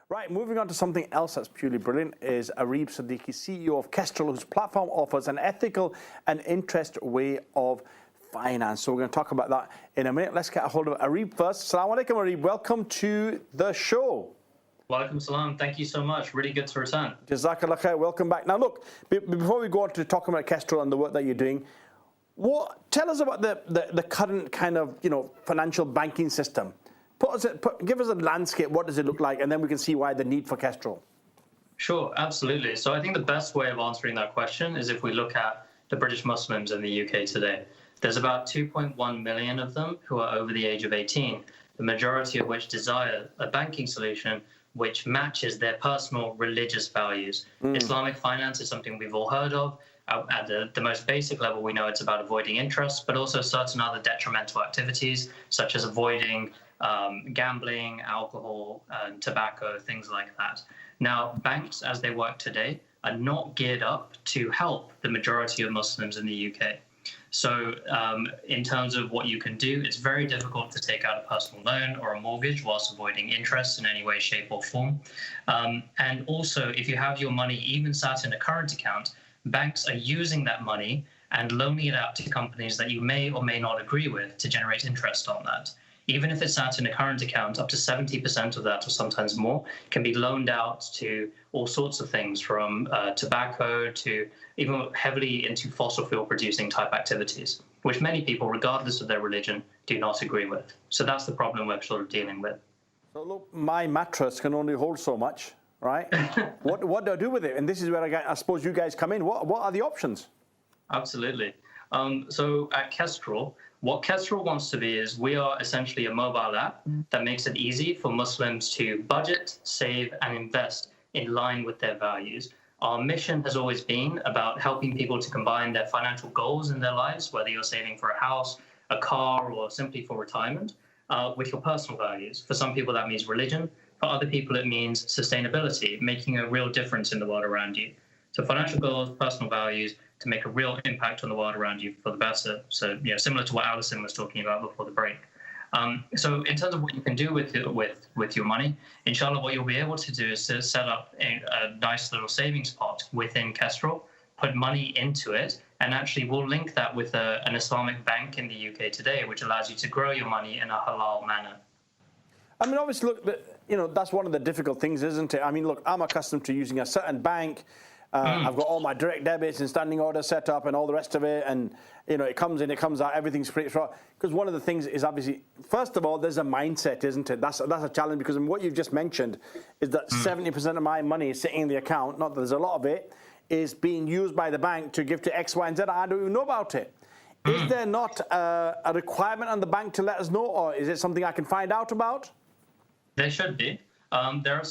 Right, moving on to something else that's purely brilliant is Areeb Siddiqui, CEO of Kestrl, whose platform offers an ethical and interest way of finance. So we're going to talk about that in a minute. Let's get a hold of Areeb first. Assalamu alaikum, Areeb. Welcome to the show. Walaikum salam. Thank you so much. Really good to return. Jazakallah khair. Welcome back. Now look, before we go on to talking about Kestrl and the work that you're doing, tell us about the current kind of financial banking system. Give us a landscape. What does it look like, and then we can see why the need for Kestrl. Sure, absolutely. So I think the best way of answering that question is if we look at the British Muslims in the UK today. There's about 2.1 million of them who are over the age of 18, the majority of which desire a banking solution which matches their personal religious values. Islamic finance is something we've all heard of. At the most basic level, we know it's about avoiding interest, but also certain other detrimental activities, such as avoiding gambling, alcohol, tobacco, things like that. Now, banks, as they work today, are not geared up to help the majority of Muslims in the UK. So in terms of what you can do, it's very difficult to take out a personal loan or a mortgage whilst avoiding interest in any way, shape or form. And also, if you have your money even sat in a current account, banks are using that money and loaning it out to companies that you may or may not agree with to generate interest on that. Even if it's sat in a current account, up to 70% of that, or sometimes more, can be loaned out to all sorts of things, from tobacco to even heavily into fossil fuel producing type activities, which many people, regardless of their religion, do not agree with. So that's the problem we're sort of dealing with. So look, my mattress can only hold so much, right? What do I do with it? And this is where I suppose you guys come in. What are the options? Absolutely. So at Kestrl, what Kestrl wants to be is we are essentially a mobile app that makes it easy for Muslims to budget, save, and invest in line with their values. Our mission has always been about helping people to combine their financial goals in their lives, whether you're saving for a house, a car, or simply for retirement, with your personal values. For some people, that means religion. For other people, it means sustainability, making a real difference in the world around you. So financial goals, personal values, to make a real impact on the world around you for the better. So, similar to what Alison was talking about before the break. So in terms of what you can do with your money, inshallah, what you'll be able to do is to set up a nice little savings pot within Kestrl, put money into it, and actually we'll link that with an Islamic bank in the UK today, which allows you to grow your money in a halal manner. I mean, obviously, look, that's one of the difficult things, isn't it? I mean, look, I'm accustomed to using a certain bank. I've got all my direct debits and standing orders set up and all the rest of it, and it comes in, it comes out, everything's pretty strong. Because one of the things is obviously, first of all, there's a mindset, isn't it? That's a challenge, because what you've just mentioned is that 70% of my money is sitting in the account, not that there's a lot of it, is being used by the bank to give to X, Y, and Z. I don't even know about it. Is there not a requirement on the bank to let us know, or is it something I can find out about? There should be. There are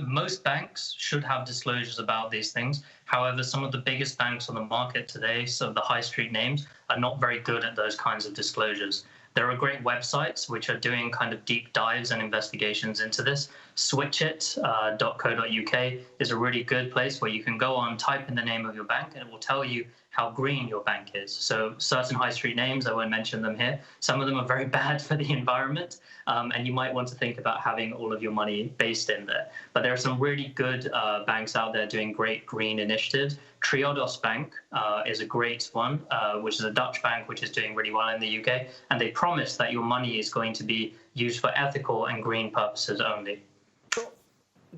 most banks should have disclosures about these things. However, some of the biggest banks on the market today, so the high street names, are not very good at those kinds of disclosures. There are great websites which are doing kind of deep dives and investigations into this. Switchit.co.uk is a really good place where you can go on, type in the name of your bank, and it will tell you how green your bank is. So certain high street names, I won't mention them here. Some of them are very bad for the environment, and you might want to think about having all of your money based in there. But there are some really good banks out there doing great green initiatives. Triodos Bank is a great one, which is a Dutch bank which is doing really well in the UK, and they promise that your money is going to be used for ethical and green purposes only. So,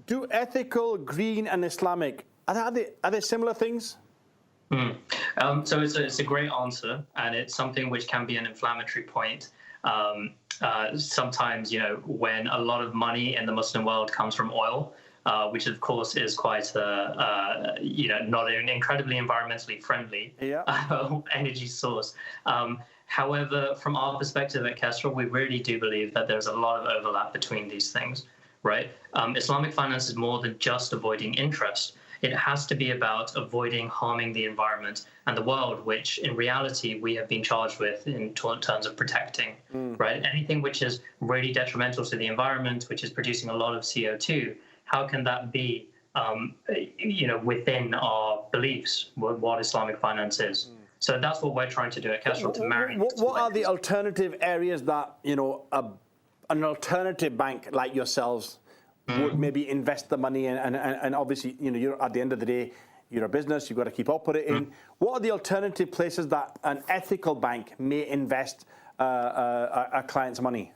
do ethical, green, and Islamic, are they similar things? So it's a great answer, and it's something which can be an inflammatory point. Sometimes, when a lot of money in the Muslim world comes from oil, which of course is quite not an incredibly environmentally friendly energy source. However, from our perspective at Kestrl, we really do believe that there's a lot of overlap between these things, right? Islamic finance is more than just avoiding interest. It has to be about avoiding harming the environment and the world, which in reality we have been charged with in terms of protecting, right? Anything which is really detrimental to the environment, which is producing a lot of CO2, how can that be, within our beliefs, what Islamic finance is? So that's what we're trying to do at Kestrl, to marry. What are the alternative areas that, an alternative bank like yourselves would maybe invest the money and obviously, you're at the end of the day, you're a business, you've got to keep operating. What are the alternative places that an ethical bank may invest a client's money?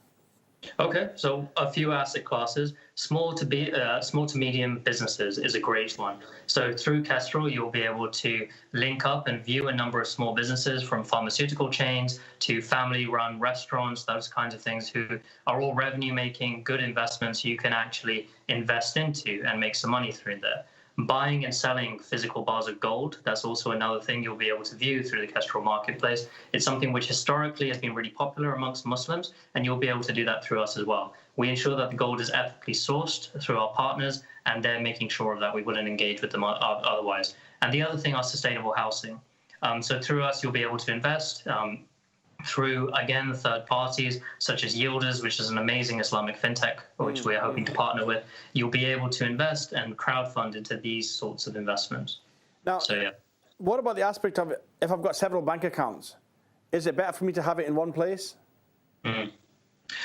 Okay, so a few asset classes. Small to medium businesses is a great one. So through Kestrl, you'll be able to link up and view a number of small businesses, from pharmaceutical chains to family-run restaurants, those kinds of things, who are all revenue-making, good investments you can actually invest into and make some money through there. Buying and selling physical bars of gold, that's also another thing you'll be able to view through the Kestrl marketplace. It's something which historically has been really popular amongst Muslims, and you'll be able to do that through us as well. We ensure that the gold is ethically sourced through our partners, and they're making sure of that. We wouldn't engage with them otherwise. And the other thing are sustainable housing. So through us, you'll be able to invest through, again, third parties such as Yielders, which is an amazing Islamic fintech, which we're hoping to partner with. You'll be able to invest and crowdfund into these sorts of investments. Now, what about the aspect of it, if I've got several bank accounts, is it better for me to have it in one place?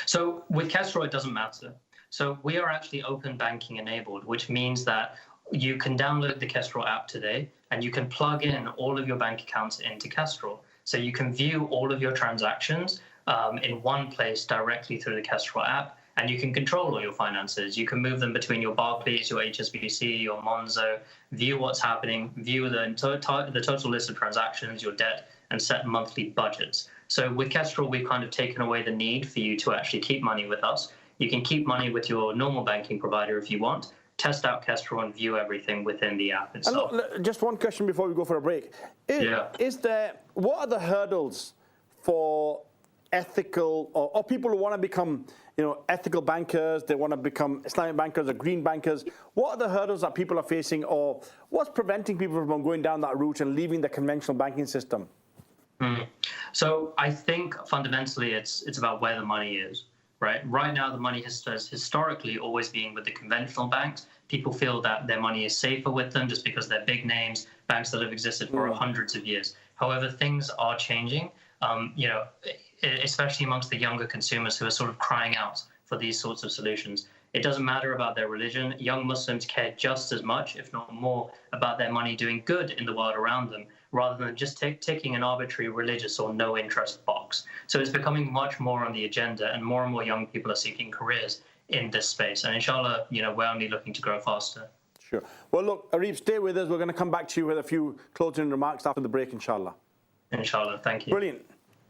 So with Kestrl, it doesn't matter. So we are actually open banking enabled, which means that you can download the Kestrl app today and you can plug in all of your bank accounts into Kestrl. So you can view all of your transactions in one place directly through the Kestrl app, and you can control all your finances. You can move them between your Barclays, your HSBC, your Monzo, view what's happening, view the total list of transactions, your debt, and set monthly budgets. So with Kestrl, we've kind of taken away the need for you to actually keep money with us. You can keep money with your normal banking provider if you want. Test out Kestrl and view everything within the app itself. And look, just one question before we go for a break. What are the hurdles for ethical or people who want to become, ethical bankers, they want to become Islamic bankers or green bankers? What are the hurdles that people are facing, or what's preventing people from going down that route and leaving the conventional banking system? So I think fundamentally it's about where the money is. Right now, the money has historically always been with the conventional banks. People feel that their money is safer with them just because they're big names, banks that have existed for hundreds of years. However, things are changing, especially amongst the younger consumers who are sort of crying out for these sorts of solutions. It doesn't matter about their religion. Young Muslims care just as much, if not more, about their money doing good in the world around them, rather than just ticking an arbitrary religious or no interest box. So it's becoming much more on the agenda, and more young people are seeking careers in this space. And inshallah, we're only looking to grow faster. Sure. Well, look, Areeb, stay with us. We're going to come back to you with a few closing remarks after the break, inshallah. Inshallah. Thank you. Brilliant.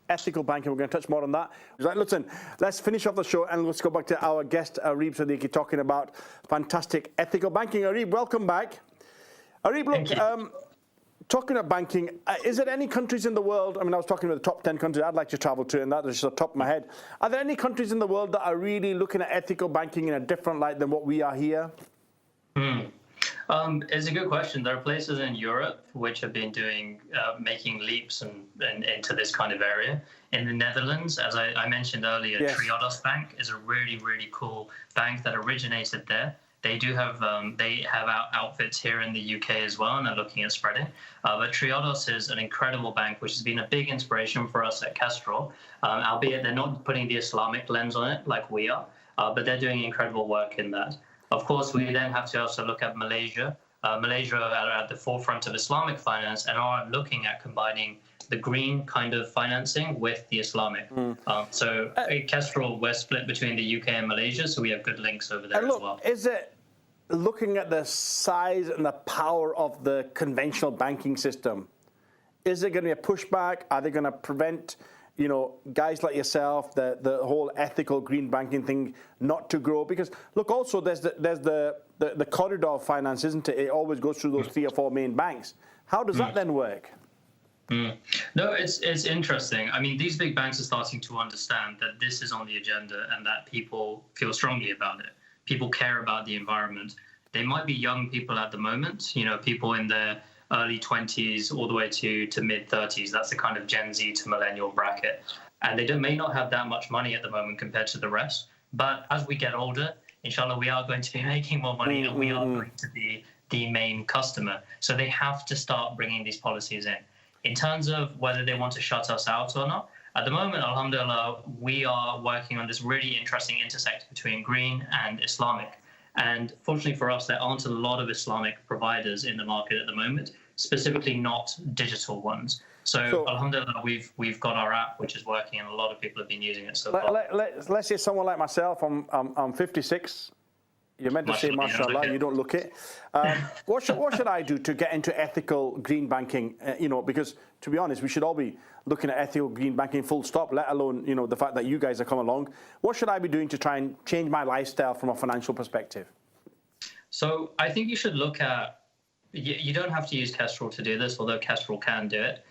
Ethical banking, we're going to touch more on that. Listen, let's finish off the show and let's go back to our guest, Areeb Siddiqui, talking about fantastic ethical banking. Areeb, welcome back. Areeb, look, talking about banking, is there any countries in the world, I was talking about the top 10 countries I'd like to travel to, and that is just the top of my head. Are there any countries in the world that are really looking at ethical banking in a different light than what we are here? It's a good question. There are places in Europe which have been making leaps into this kind of area. In the Netherlands, as I mentioned earlier, Triodos Bank is a really, really cool bank that originated there. They do have outfits here in the UK as well, and are looking at spreading. But Triodos is an incredible bank, which has been a big inspiration for us at Kestrl, albeit they're not putting the Islamic lens on it like we are, but they're doing incredible work in that. Of course, we then have to also look at Malaysia. Malaysia are at the forefront of Islamic finance and are looking at combining the green kind of financing with the Islamic. So at Kestrl, we're split between the UK and Malaysia, so we have good links over there as well. Is it looking at the size and the power of the conventional banking system? Is it going to be a pushback? Are they going to prevent guys like yourself, the whole ethical green banking thing, not to grow? Because look, also there's the corridor of finance, isn't it? It always goes through those 3 or 4 main banks. How does that then work? No, it's interesting. These big banks are starting to understand that this is on the agenda and that people feel strongly about it. People care about the environment. They might be young people at the moment, people in their early 20s all the way to mid 30s. That's the kind of Gen Z to millennial bracket. And they may not have that much money at the moment compared to the rest. But as we get older, inshallah, we are going to be making more money and we are going to be the main customer. So they have to start bringing these policies in. In terms of whether they want to shut us out or not, at the moment, alhamdulillah, we are working on this really interesting intersect between green and Islamic. And fortunately for us, there aren't a lot of Islamic providers in the market at the moment, specifically not digital ones. So alhamdulillah, we've got our app, which is working, and a lot of people have been using it so far. Let's say someone like myself, I'm 56. You're meant to say mashallah, you don't look it. What should I do to get into ethical green banking? Because to be honest, we should all be looking at ethical green banking full stop, let alone, the fact that you guys have come along. What should I be doing to try and change my lifestyle from a financial perspective? So I think you should look at, you don't have to use Kestrl to do this, although Kestrl can do it.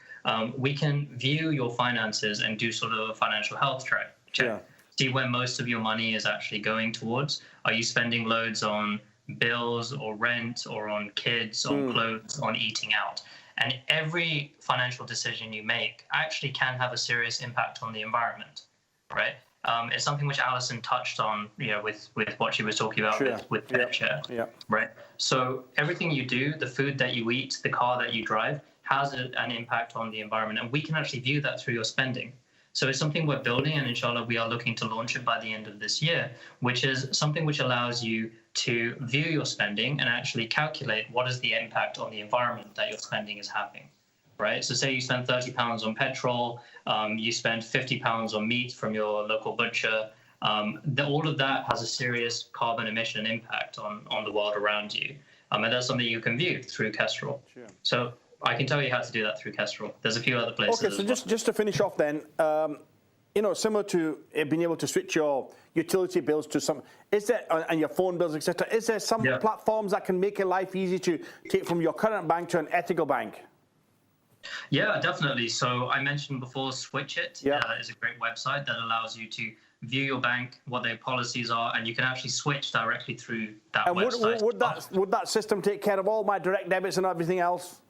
We can view your finances and do sort of a financial health check. Yeah. See where most of your money is actually going towards. Are you spending loads on bills or rent or on kids, on clothes, on eating out? And every financial decision you make actually can have a serious impact on the environment, right? It's something which Alison touched on, with what she was talking about with PetShare, right? So everything you do, the food that you eat, the car that you drive, has an impact on the environment, and we can actually view that through your spending. So it's something we're building, and inshallah, we are looking to launch it by the end of this year, which is something which allows you to view your spending and actually calculate what is the impact on the environment that your spending is having, right? So say you spend £30 on petrol, you spend £50 on meat from your local butcher, all of that has a serious carbon emission impact on the world around you. And that's something you can view through Kestrl. Sure. So I can tell you how to do that through Kestrl. There's a few other places. Okay, so just to finish off then, similar to being able to switch your utility bills to some, is there, and your phone bills, etc., is there some platforms that can make your life easy to take from your current bank to an ethical bank? Yeah, definitely. So I mentioned before, Switch It is a great website that allows you to view your bank, what their policies are, and you can actually switch directly through that website. Would that system take care of all my direct debits and everything else?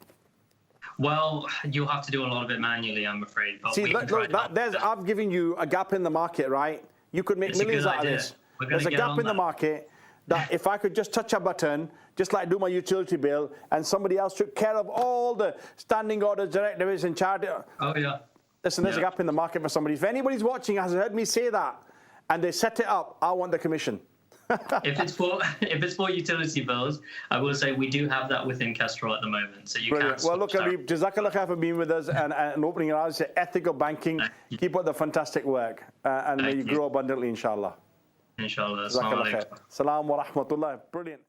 Well, you'll have to do a lot of it manually, I'm afraid. But see, I've given you a gap in the market, right? You could make millions out of this. There's a gap in the market that if I could just touch a button, just like do my utility bill, and somebody else took care of all the standing orders, direct debits, and charity. Oh, yeah. Listen, there's a gap in the market for somebody. If anybody's watching has heard me say that, and they set it up, I want the commission. If it's for utility bills, I will say we do have that within Kestrl at the moment. So you Brilliant. can. Well, look, Areeb, Jazakallah khair for being with us and opening your eyes to ethical banking. Keep up the fantastic work, and may you grow abundantly, inshallah. Inshallah. Jazakallah khair. Salam wa rahmatullah. Brilliant.